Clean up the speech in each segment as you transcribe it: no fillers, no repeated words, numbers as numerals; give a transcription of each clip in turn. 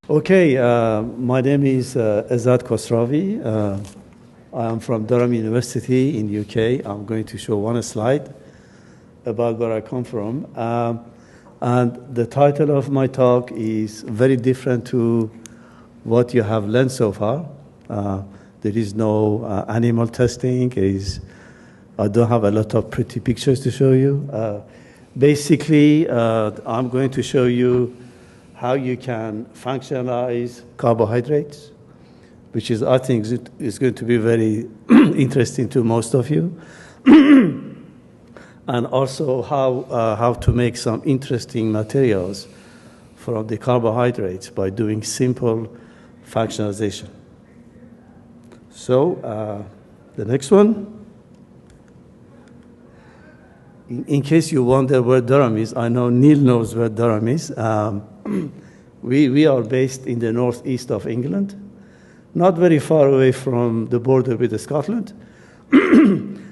Okay, my name is Ezat Khosravi. I am from Durham University in UK. I'm going to show one slide about where I come from. And the title of my talk is very different to what you have learned so far. There is no animal testing. I don't have a lot of pretty pictures to show you. Basically, I'm going to show you how you can functionalize carbohydrates, which is, I think, is going to be very interesting to most of you. And also how to make some interesting materials from the carbohydrates by doing simple functionalization. So the next one. In case you wonder where Durham is, I know Neil knows where Durham is. We are based in the northeast of England, not very far away from the border with Scotland.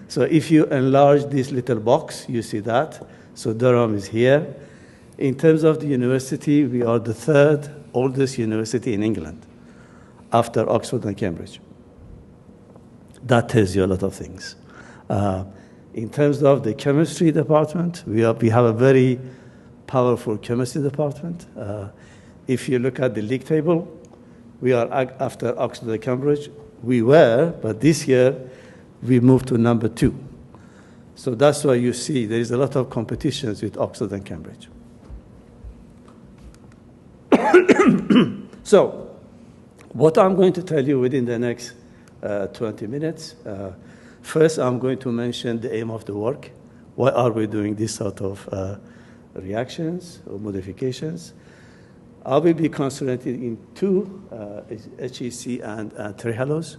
So if you enlarge this little box, you see that. So Durham is here. In terms of the university, we are the third oldest university in England, after Oxford and Cambridge. That tells you a lot of things. In terms of the chemistry department, we have a very powerful chemistry department. If you look at the league table, we are after Oxford and Cambridge. We were, but this year we moved to number 2. So that's why you see there is a lot of competitions with Oxford and Cambridge. So what I'm going to tell you within the next 20 minutes, first, I'm going to mention the aim of the work. Why are we doing this sort of reactions or modifications? I will be concentrated in 2, HEC and trehalose,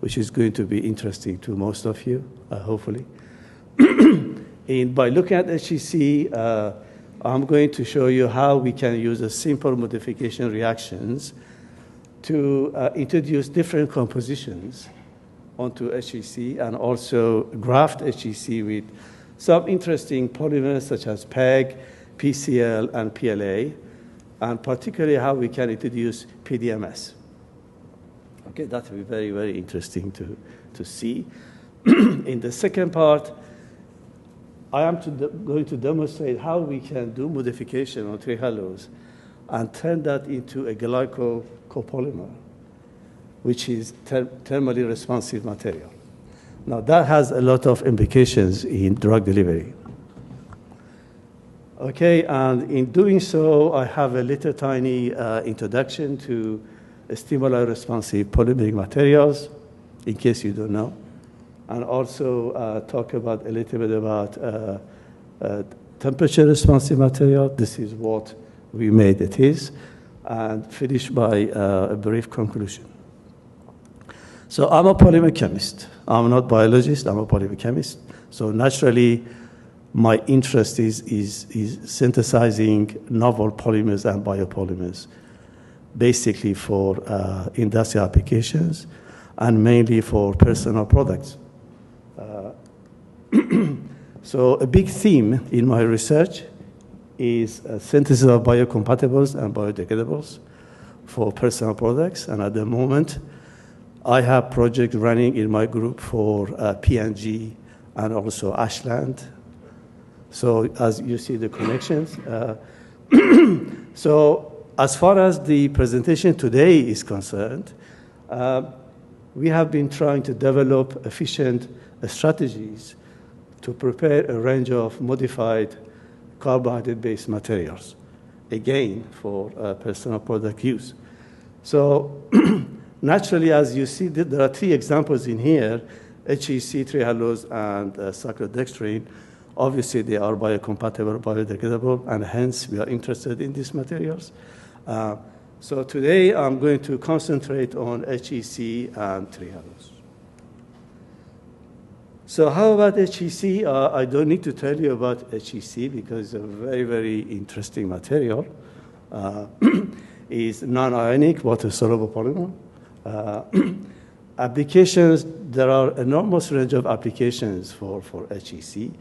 which is going to be interesting to most of you, hopefully. By looking at HEC, I'm going to show you how we can use a simple modification reactions to introduce different compositions onto HEC and also graft HEC with some interesting polymers such as PEG, PCl, and PLA, and particularly how we can introduce PDMS. Okay, that will be very, very interesting to see. In the second part, I am going to demonstrate how we can do modification on trehalose and turn that into a glycocopolymer, which is thermally responsive material. Now, that has a lot of implications in drug delivery. Okay, and in doing so, I have a little tiny introduction to stimuli-responsive polymeric materials, in case you don't know, and also talk about a little bit about temperature-responsive material. This is what we made it is, and finish by a brief conclusion. So I'm a polymer chemist. I'm not a biologist, I'm a polymer chemist. So naturally, my interest is synthesizing novel polymers and biopolymers, basically for industrial applications and mainly for personal products. So a big theme in my research is synthesis of biocompatibles and biodegradables for personal products. And at the moment, I have projects running in my group for P&G and also Ashland. So as you see the connections. So as far as the presentation today is concerned, we have been trying to develop efficient strategies to prepare a range of modified carbohydrate-based materials, again, for personal product use. So naturally, as you see, there are 3 examples in here, HEC, trehalose, and cyclodextrin. Obviously, they are biocompatible, biodegradable, and hence we are interested in these materials. So today, I'm going to concentrate on HEC and trehalose. So how about HEC? I don't need to tell you about HEC because it's a very, very interesting material. It's non-ionic, water-soluble polymer. Applications, there are enormous range of applications for HEC,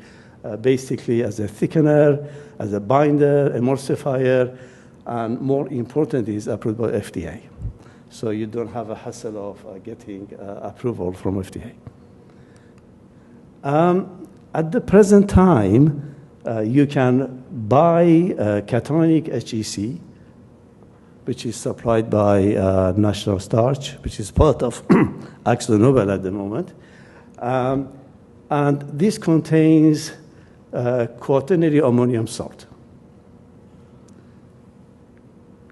basically as a thickener, as a binder, emulsifier, and more important is approved by FDA. So you don't have a hassle of getting approval from FDA. At the present time, you can buy cationic HEC, which is supplied by National Starch, which is part of AkzoNobel at the moment. And this contains quaternary ammonium salt.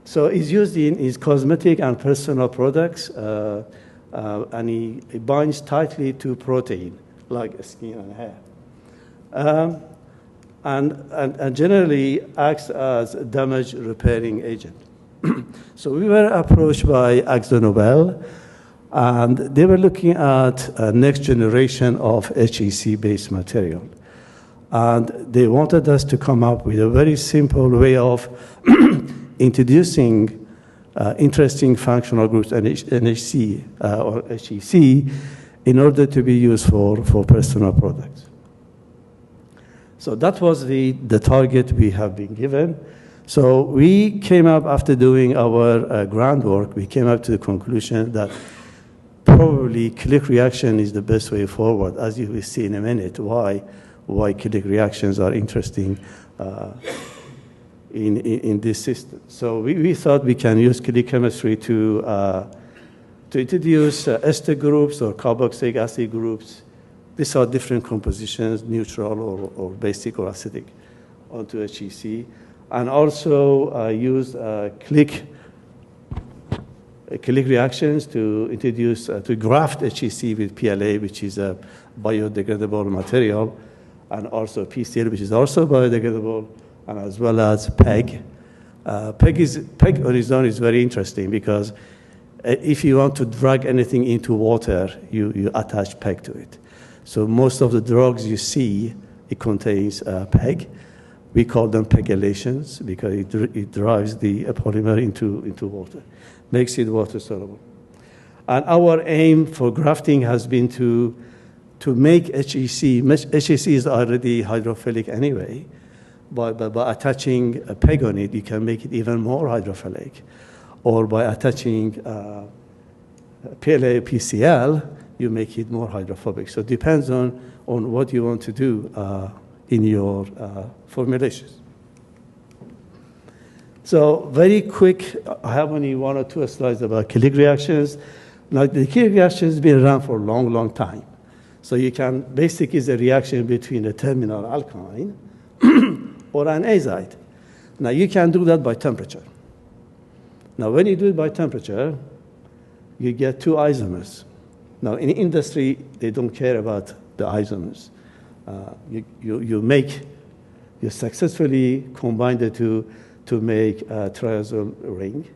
So it's used in cosmetic and personal products, and it binds tightly to protein, like skin and hair. And generally acts as a damage repairing agent. So we were approached by AkzoNobel, and they were looking at a next generation of HEC-based material. And they wanted us to come up with a very simple way of introducing interesting functional groups, NHC or HEC, in order to be used for personal products. So that was the target we have been given. So we came up, after doing our groundwork, we came up to the conclusion that probably click reaction is the best way forward, as you will see in a minute why click reactions are interesting in this system. So we thought we can use click chemistry to introduce ester groups or carboxylic acid groups. These are different compositions, neutral or basic or acidic, onto HEC. And also use click reactions to introduce, to graft HEC with PLA, which is a biodegradable material, and also PCl, which is also biodegradable, and as well as PEG. PEG on its own is very interesting because if you want to drag anything into water, you attach PEG to it. So most of the drugs you see, it contains PEG. We call them pegylations because it drives the polymer into water, makes it water soluble. And our aim for grafting has been to make HEC. HEC is already hydrophilic anyway, but by attaching a PEG on it, you can make it even more hydrophilic. Or by attaching PLA, PCl, you make it more hydrophobic. So it depends on what you want to do in your formulations. So very quick, I have only 1 or 2 slides about click reactions. Now the click reaction has been around for a long, long time. So you can, basically it's a reaction between a terminal alkyne or an azide. Now you can do that by temperature. Now when you do it by temperature, you get 2 isomers. Now in industry, they don't care about the isomers. You successfully combine the two to make a triazole ring.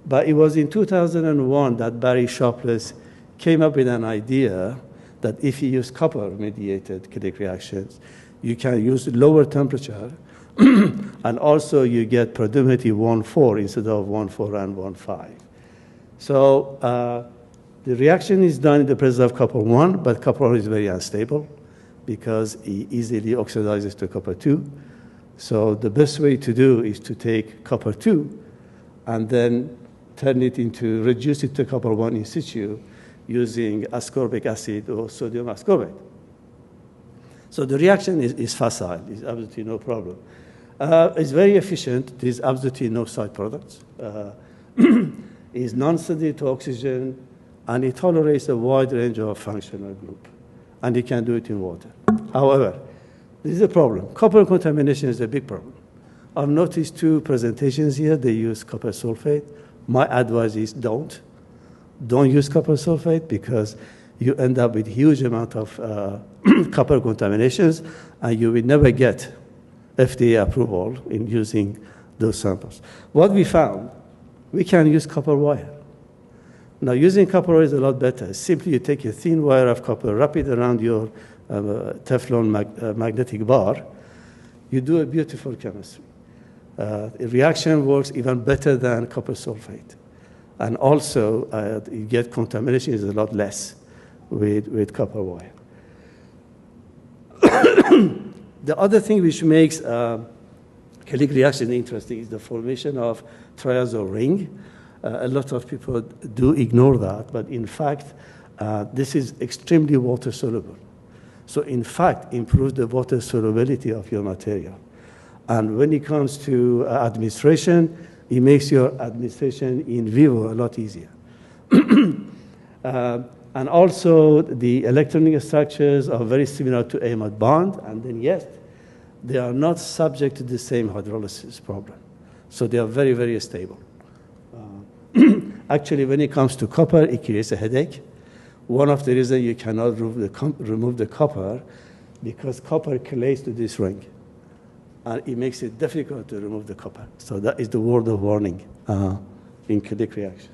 But it was in 2001 that Barry Sharpless came up with an idea that if you use copper-mediated click reactions, you can use lower temperature, and also you get predominantly 1,4 instead of 1,4 and 1,5. So the reaction is done in the presence of copper-1, but copper-1 is very unstable because it easily oxidizes to copper-2. So the best way to do is to take copper-2 and then reduce it to copper-1 in situ using ascorbic acid or sodium ascorbate. So the reaction is facile, it's absolutely no problem. It's very efficient, there's absolutely no side products. It's non-sensitive to oxygen, and it tolerates a wide range of functional group. And you can do it in water. However, this is a problem. Copper contamination is a big problem. I've noticed 2 presentations here, they use copper sulfate. My advice is don't use copper sulfate because you end up with huge amount of copper contaminations, and you will never get FDA approval in using those samples. What we found, we can use copper wire. Now, using copper wire is a lot better. Simply, you take a thin wire of copper, wrap it around your Teflon magnetic bar. You do a beautiful chemistry. The reaction works even better than copper sulfate. And also, you get contamination is a lot less with copper wire. The other thing which makes chemical reaction is interesting. It's the formation of triazole ring. A lot of people do ignore that, but in fact, this is extremely water soluble. So in fact, improves the water solubility of your material. And when it comes to administration, it makes your administration in vivo a lot easier. And also, the electronic structures are very similar to amide bond, and then yes, they are not subject to the same hydrolysis problem. So they are very, very stable. Actually, when it comes to copper, it creates a headache. One of the reasons you cannot remove the copper, because copper clays to this ring. And it makes it difficult to remove the copper. So that is the word of warning in chemical reactions.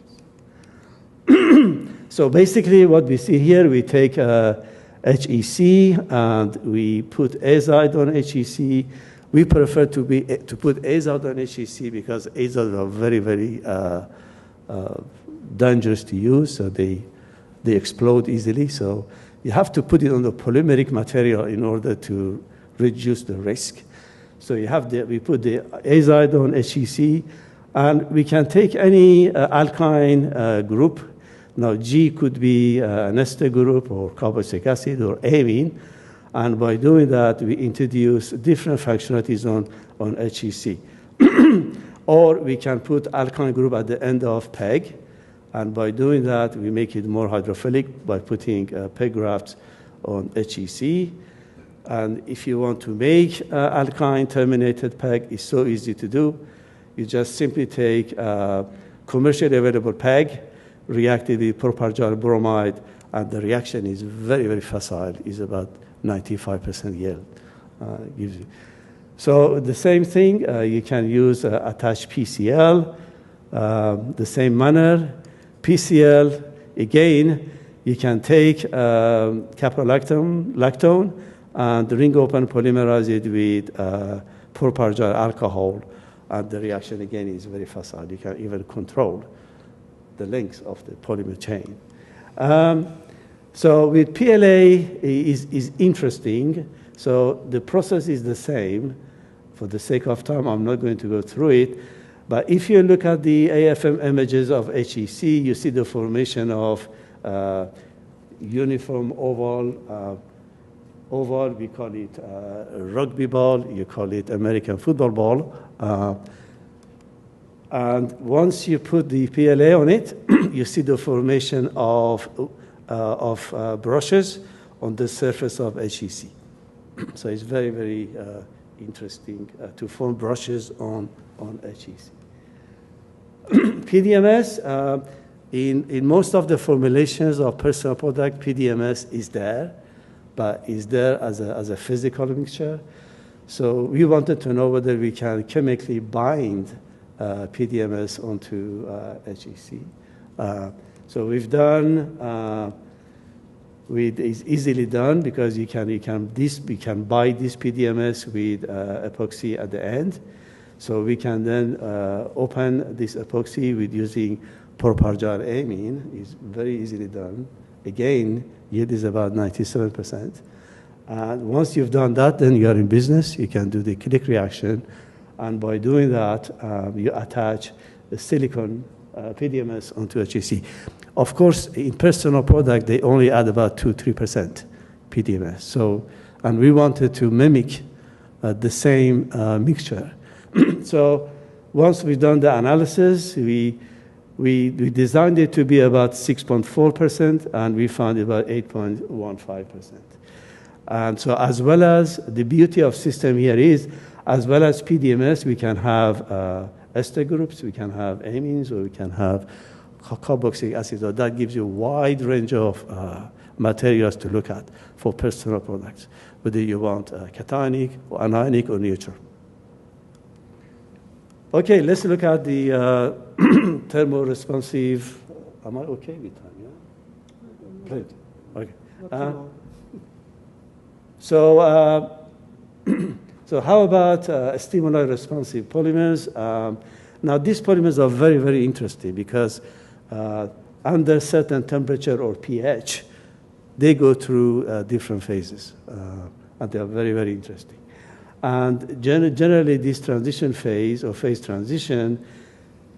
So basically what we see here, we take HEC and we put azide on HEC. We prefer to put azide on HEC because azides are very, very dangerous to use. So they explode easily. So you have to put it on the polymeric material in order to reduce the risk. So we put the azide on HEC, and we can take any alkyne group. Now, G could be an ester group or carboxylic acid or amine. And by doing that, we introduce different functionalities on HEC. Or we can put alkyne group at the end of PEG. And by doing that, we make it more hydrophilic by putting PEG grafts on HEC. And if you want to make alkyne terminated PEG, it's so easy to do. You just simply take commercially available PEG, react it with propargyl bromide, and the reaction is very, very facile. It's about 95% yield. Gives you. So the same thing, you can use attached PCl, the same manner. PCl, again, you can take caprolactone and ring open polymerize it with propargyl alcohol, and the reaction again is very facile. You can even control the length of the polymer chain. So with PLA is interesting. So the process is the same. For the sake of time, I'm not going to go through it. But if you look at the AFM images of HEC, you see the formation of uniform oval. Oval, we call it rugby ball. You call it American football ball. And once you put the PLA on it, you see the formation of brushes on the surface of HEC. So it's very, very interesting to form brushes on HEC. PDMS, in most of the formulations of personal product, PDMS is there, but is there as a physical mixture. So we wanted to know whether we can chemically bind PDMS onto HEC. So we've done, it's easily done because we can bind this PDMS with epoxy at the end. So we can then open this epoxy with using propargyl amine. It's very easily done. Again, yield is about 97%. And once you've done that, then you are in business. You can do the click reaction. And by doing that, you attach the silicone PDMS onto HEC. Of course, in personal product, they only add about 2-3% PDMS. So, and we wanted to mimic the same mixture. So once we've done the analysis, we designed it to be about 6.4%, and we found about 8.15%. And so as well as the beauty of system here is, as well as PDMS, we can have ester groups, we can have amines, or we can have carboxylic acid. So that gives you a wide range of materials to look at for personal products, whether you want cationic, or anionic, or neutral. Okay, let's look at the thermoresponsive. Am I okay with time? Yeah? Great. Okay. So how about stimuli-responsive polymers? Now, these polymers are very, very interesting because under certain temperature or pH, they go through different phases, and they are very, very interesting. And generally, this transition phase or phase transition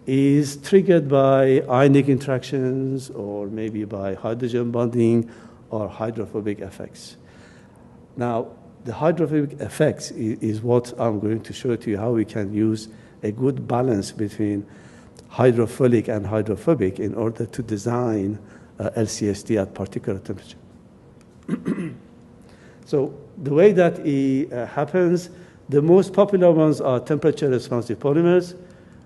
is triggered by ionic interactions or maybe by hydrogen bonding or hydrophobic effects. Now, the hydrophobic effects is what I'm going to show to you how we can use a good balance between hydrophilic and hydrophobic in order to design LCSD at particular temperature. So the way that it happens, the most popular ones are temperature-responsive polymers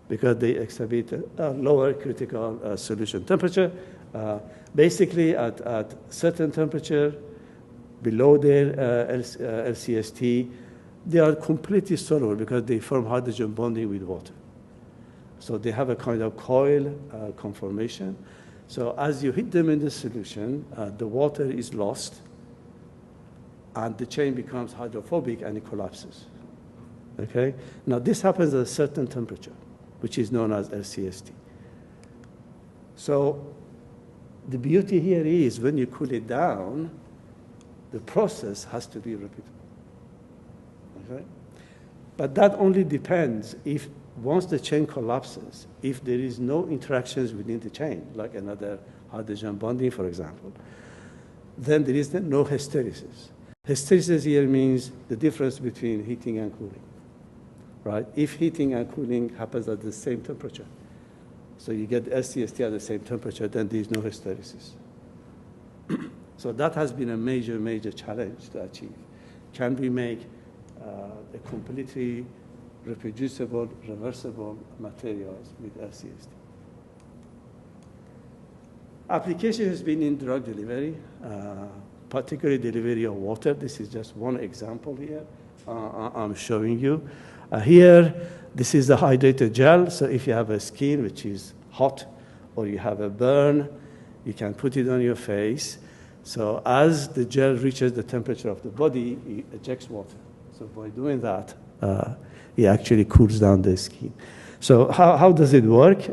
because they exhibit a lower critical solution temperature. Basically, at certain temperature, below their LCST, they are completely soluble because they form hydrogen bonding with water. So they have a kind of coil conformation. So as you hit them in the solution, the water is lost, and the chain becomes hydrophobic and it collapses. Okay? Now this happens at a certain temperature, which is known as LCST. So the beauty here is when you cool it down, the process has to be repeatable. Okay? But that only depends if once the chain collapses, if there is no interactions within the chain, like another hydrogen bonding, for example, then there is no hysteresis. Hysteresis here means the difference between heating and cooling, right? If heating and cooling happens at the same temperature, so you get LCST at the same temperature, then there is no hysteresis. So that has been a major, major challenge to achieve. Can we make a completely reproducible, reversible materials with LCSD? Application has been in drug delivery, particularly delivery of water. This is just one example here I'm showing you. Here, this is the hydrated gel. So if you have a skin which is hot or you have a burn, you can put it on your face. So as the gel reaches the temperature of the body, it ejects water. So by doing that, it actually cools down the skin. So how does it work?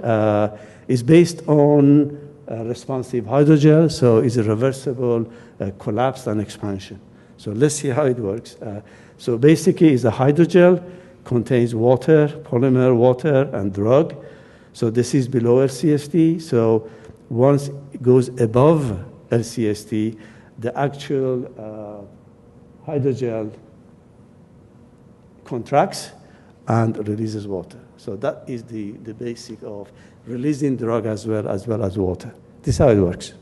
It's based on responsive hydrogel, so it's a reversible collapse and expansion. So let's see how it works. So basically, it's a hydrogel, contains water, polymer, water, and drug. So this is below LCSD. So once it goes above LCSD, the actual hydrogel contracts and releases water. So that is the basic of releasing drug as well as water. This is how it works.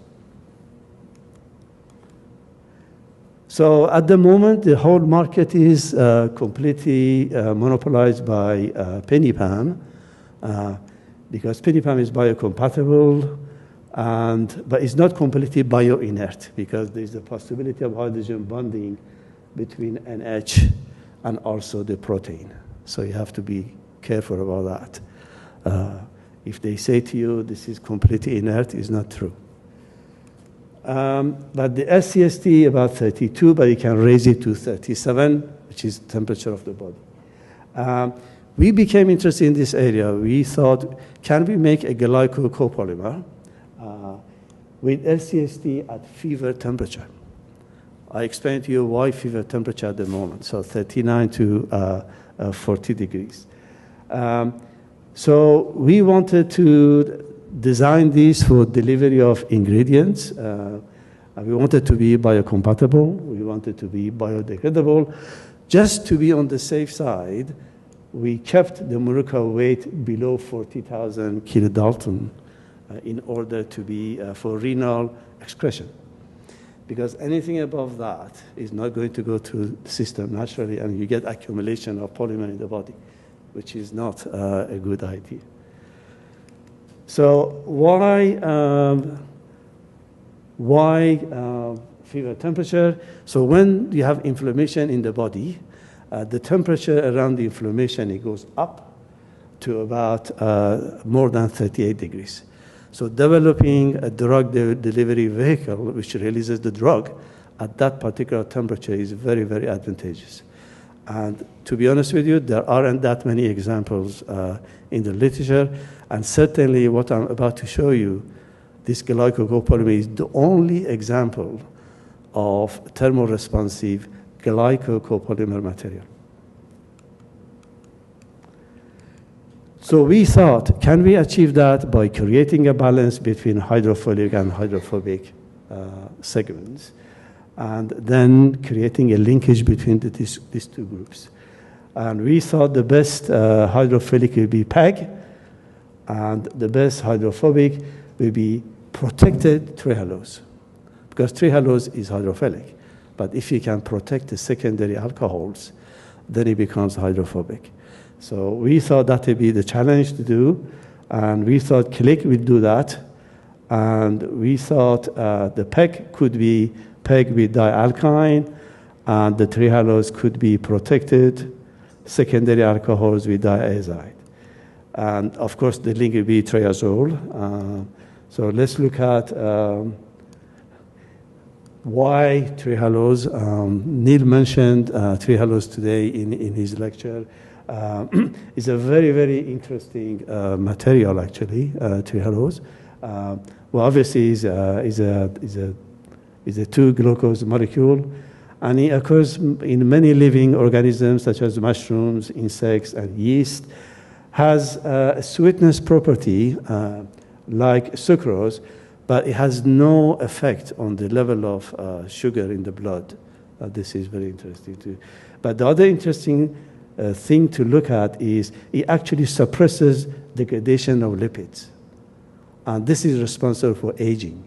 So at the moment, the whole market is completely monopolized by pennypan because pennypan is biocompatible, but it's not completely bioinert because there's the possibility of hydrogen bonding between NH and also the protein. So you have to be careful about that. If they say to you this is completely inert, it's not true. But the LCSD about 32, but you can raise it to 37, which is temperature of the body. We became interested in this area. We thought, can we make a glycocopolymer with LCSD at fever temperature? I explained to you why fever temperature at the moment, so 39 to 40 degrees. So we wanted to design this for delivery of ingredients. We wanted to be biocompatible. We wanted to be biodegradable. Just to be on the safe side, we kept the molecular weight below 40,000 kilodalton in order to be for renal excretion. Because anything above that is not going to go to the system naturally, and you get accumulation of polymer in the body, which is not a good idea. So why fever temperature? So when you have inflammation in the body, the temperature around the inflammation, it goes up to about more than 38 degrees. So developing a drug delivery vehicle which releases the drug at that particular temperature is very, very advantageous. And to be honest with you, there aren't that many examples in the literature. And certainly what I'm about to show you, this glycocopolymer is the only example of thermoresponsive glycocopolymer material. So we thought, can we achieve that by creating a balance between hydrophilic and hydrophobic segments, and then creating a linkage between these two groups? And we thought the best hydrophilic would be PEG, and the best hydrophobic will be protected trehalose, because trehalose is hydrophilic. But if you can protect the secondary alcohols, then it becomes hydrophobic. So we thought that would be the challenge to do, and we thought Click would do that, and we thought the PEG could be PEG with dialkyne, and the trehalose could be protected secondary alcohols with diazide. And of course, the link will be triazole. So let's look at why trehalose. Neil mentioned trehalose today in his lecture. It's a very, very interesting material, actually, trehalose. Well, obviously, is a 2-glucose molecule, and it occurs in many living organisms, such as mushrooms, insects, and yeast. Has a sweetness property like sucrose, but it has no effect on the level of sugar in the blood. This is very interesting too. But the other interesting thing to look at is it actually suppresses degradation of lipids. And this is responsible for aging.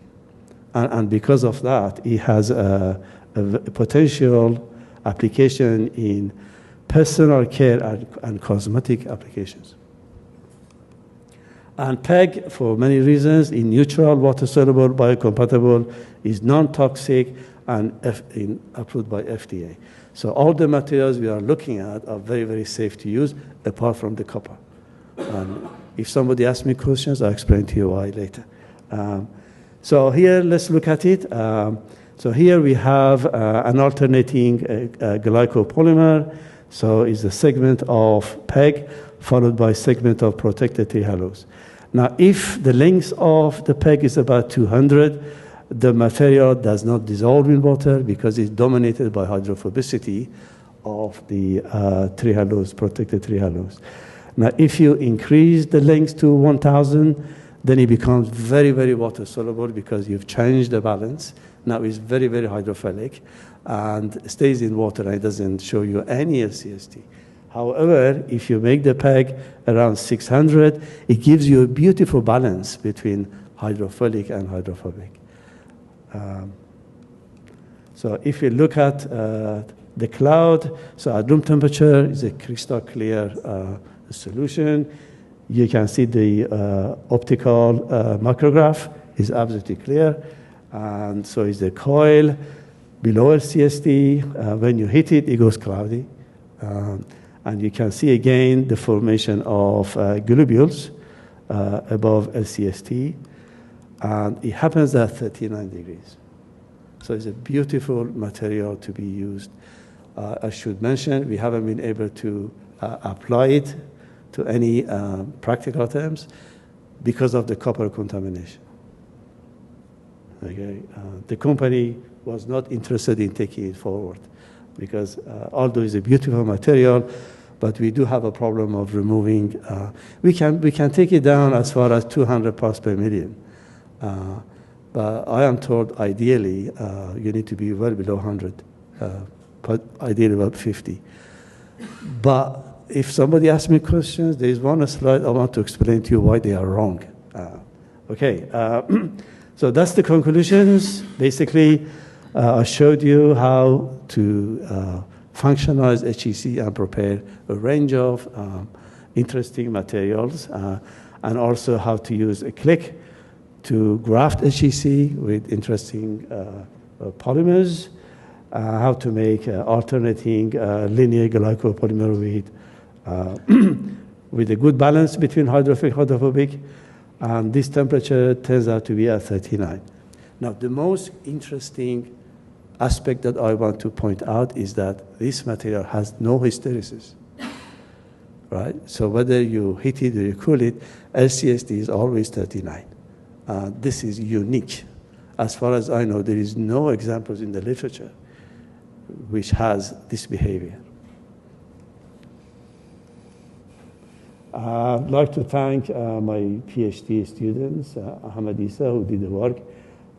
And because of that, it has a potential application in personal care and cosmetic applications. And PEG, for many reasons, in neutral, water-soluble, biocompatible, is non-toxic and approved by FDA. So all the materials we are looking at are very, very safe to use, apart from the copper. And if somebody asks me questions, I'll explain to you why later. So here, let's look at it. So here we have an alternating glycopolymer. So it's a segment of PEG followed by segment of protected trehalose. Now, if the length of the PEG is about 200, the material does not dissolve in water because it's dominated by hydrophobicity of the trehalose, protected trehalose. Now, if you increase the length to 1,000, then it becomes very, very water-soluble because you've changed the balance. Now it's very, very hydrophilic and stays in water and it doesn't show you any LCST. However, if you make the PEG around 600, it gives you a beautiful balance between hydrophilic and hydrophobic. So if you look at the cloud, so at room temperature is a crystal clear solution. You can see the optical micrograph is absolutely clear. And so is the coil below LCST. When you hit it, it goes cloudy. And you can see again the formation of globules above LCST. And it happens at 39 degrees. So it's a beautiful material to be used. I should mention, we haven't been able to apply it to any practical terms because of the copper contamination. Okay, the company was not interested in taking it forward because although it's a beautiful material, but we do have a problem of removing. We can take it down as far as 200 parts per million, but I am told ideally you need to be well below 100, but ideally about 50. But if somebody asks me questions, there is one slide I want to explain to you why they are wrong. Okay. So that's the conclusions. Basically, I showed you how to functionalize HEC and prepare a range of interesting materials, and also how to use a click to graft HEC with interesting polymers, how to make alternating linear glycopolymer with a good balance between hydrophilic and hydrophobic. And this temperature turns out to be at 39. Now, the most interesting aspect that I want to point out is that this material has no hysteresis, right? So whether you heat it or you cool it, LCST is always 39. This is unique. As far as I know, there is no examples in the literature which has this behavior. I'd like to thank my PhD students, Ahmed Isa, who did the work,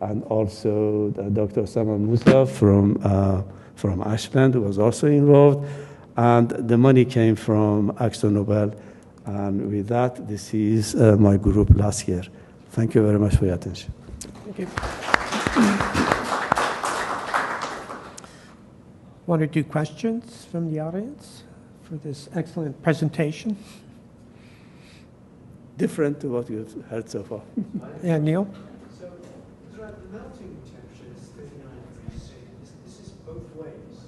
and also Dr. Osama Musa from Ashland, who was also involved. And the money came from AkzoNobel. And with that, this is my group last year. Thank you very much for your attention. Thank you. One or two questions from the audience for this excellent presentation? Different to what you've heard so far. Yeah, Neil? So, the melting temperature is 39 degrees C. This is both ways.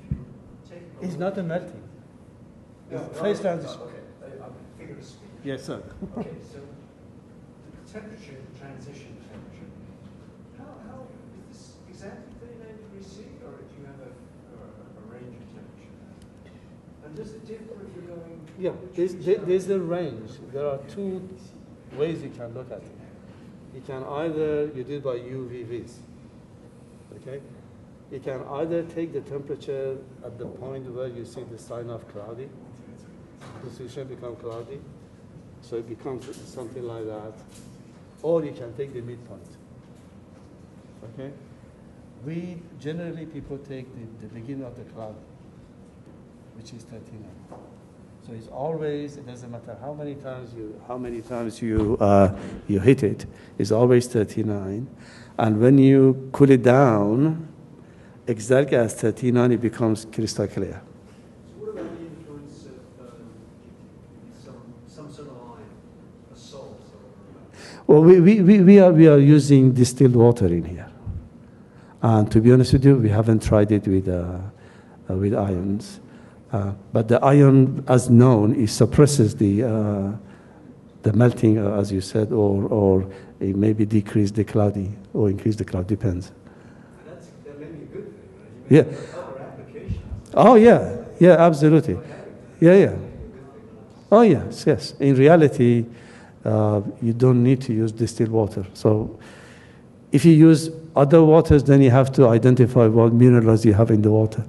If you take It's not a melting. No, Phase transition. Okay, I'm figure of speech. Yes, sir. Okay, so the temperature, the transition temperature, how is this exactly 39 degrees C, or do you have a range of temperature? And does it differ if you're going? Yeah, there's a range. There are two ways you can look at it. You can either, you do it by UVVs, okay? You can either take the temperature at the point where you see the sign of cloudy, the situation becomes cloudy, so it becomes something like that, or you can take the midpoint, okay? Generally people take the beginning of the cloud, which is 39. So it's always, it doesn't matter how many times you hit it, it's always 39. And when you cool it down, exactly as 39, it becomes crystal clear. So what about the influence of some sort of lime, a salt? Well, we are using distilled water in here. And to be honest with you, we haven't tried it with ions. But the ion, as known, it suppresses the melting, as you said, or it maybe decrease the cloudy or increase the cloud, depends. That may be a good thing, right? Yeah. Other applications. Oh, yeah, absolutely. Yeah. Oh, yes. In reality, you don't need to use distilled water. So if you use other waters, then you have to identify what minerals you have in the water.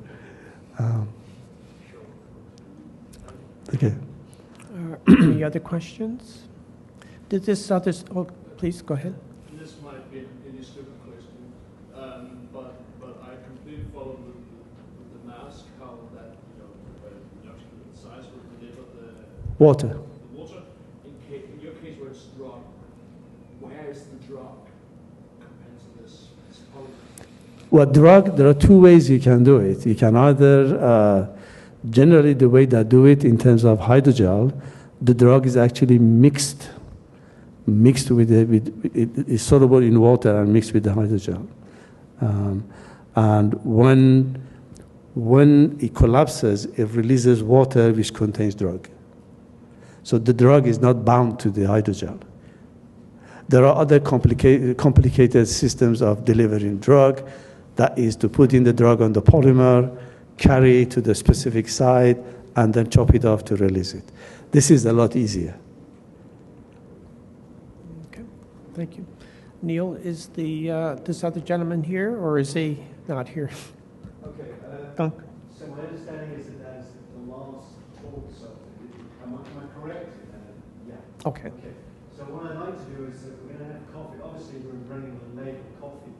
Okay. Any other questions? Did this other, please go ahead. This might be a stupid question, but I completely follow the mask, how that, reduction in size will deliver the Water. The water. In your case where it's drug, where is the drug compared to this polymer? Well, drug, there are two ways you can do it. You can either, generally the way they do it in terms of hydrogel, the drug is actually mixed with it's soluble in water and mixed with the hydrogel. And when it collapses, it releases water which contains drug. So the drug is not bound to the hydrogel. There are other complicated systems of delivering drug. That is to put in the drug on the polymer, carry it to the specific site, and then chop it off to release it. This is a lot easier. Okay, thank you. Neil, is this other gentleman here, or is he not here? Okay. Dunk. So my understanding is that that's the last talk, so am I correct? Yeah. Okay. Okay. So what I'd like to do is we're going to have coffee. Obviously, we're running late with coffee.